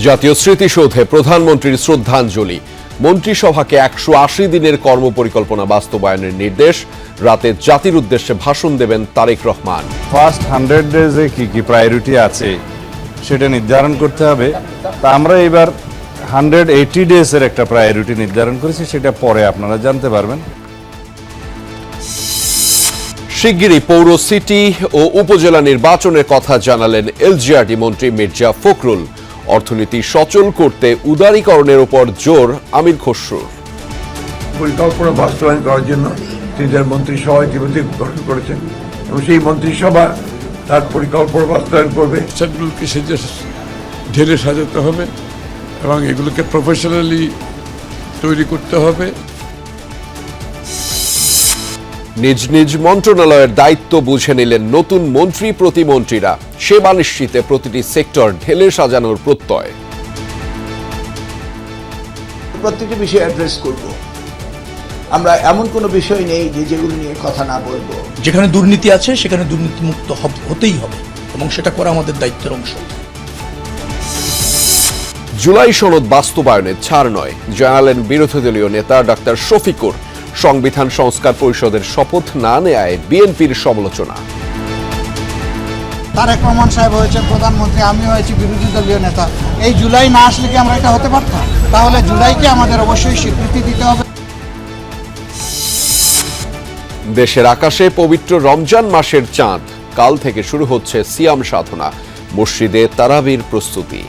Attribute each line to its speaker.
Speaker 1: জাতীয় স্মৃতিসৌধে প্রধানমন্ত্রীর শ্রদ্ধাঞ্জলি। মন্ত্রিসভাকে 180 দিনের কর্মপরিকল্পনা বাস্তবায়নের নির্দেশ। রাতে জাতির উদ্দেশ্যে ভাষণ দেবেন তারেক রহমান।
Speaker 2: ফার্স্ট 100 ডেজে কি কি প্রায়োরিটি আছে সেটা নির্ধারণ করতে হবে। তা আমরা এবার 180 ডেজের একটা প্রায়োরিটি নির্ধারণ করেছি, সেটা পরে আপনারা জানতে পারবেন।
Speaker 1: শিগগিরই পৌর, সিটি ও উপজেলা নির্বাচনের কথা জানালেন এলজিআরডি মন্ত্রী মির্জা ফখরুল। অর্থনীতি সচল করতে উদারীকরণের উপর জোর আমির খসরুর।
Speaker 3: পরিকল্পনা বাস্তবায়ন করার জন্য তিনি তার মন্ত্রিসভা ইতিমধ্যে গঠন করেছেন এবং সেই মন্ত্রিসভা তার পরিকল্পনা বাস্তবায়ন করবে।
Speaker 4: সেগুলোকে ঢেলে সাজাতে হবে এবং এগুলোকে প্রফেশনালি তৈরি করতে হবে।
Speaker 1: নিজ নিজ মন্ত্রণালয়ের দায়িত্ব বুঝে নিলেন নতুন মন্ত্রী প্রতিমন্ত্রীরা। সেবা নিশ্চিতে প্রতিটি সেক্টর ঢেলে সাজানোর প্রত্যয়।
Speaker 5: প্রত্যেকটি বিষয় অ্যাড্রেস করব। আমরা এমন কোনো বিষয় নেই যেগুলো নিয়ে কথা না বলবো।
Speaker 6: যেখানে দুর্নীতি আছে সেখানে দুর্নীতিমুক্ত হতেই হবে এবং সেটা করা আমাদের দায়িত্বের অংশ।
Speaker 1: জুলাই সনদ বাস্তবায়নে ছাড় নয় জানালেন বিরোধী দলীয় নেতা ডাক্তার শফিকুর। সংবিধান সংস্কার পরিষদের শপথ না নেয়ায় বিএনপির সমালোচনা।
Speaker 7: তারেক রহমান সাহেব হয়েছে প্রধানমন্ত্রী, আমি হয়েছি বিরোধী দলীয় নেতা। এই জুলাই না আসলে কি আমরা এটা হতে পারতাম? তাহলে জুলাইকে আমাদের অবশ্যই স্বীকৃতি দিতে হবে।
Speaker 1: দেশের আকাশে পবিত্র রমজান মাসের চাঁদ। কাল থেকে শুরু হচ্ছে সিয়াম সাধনা। মসজিদে তারাবির প্রস্তুতি।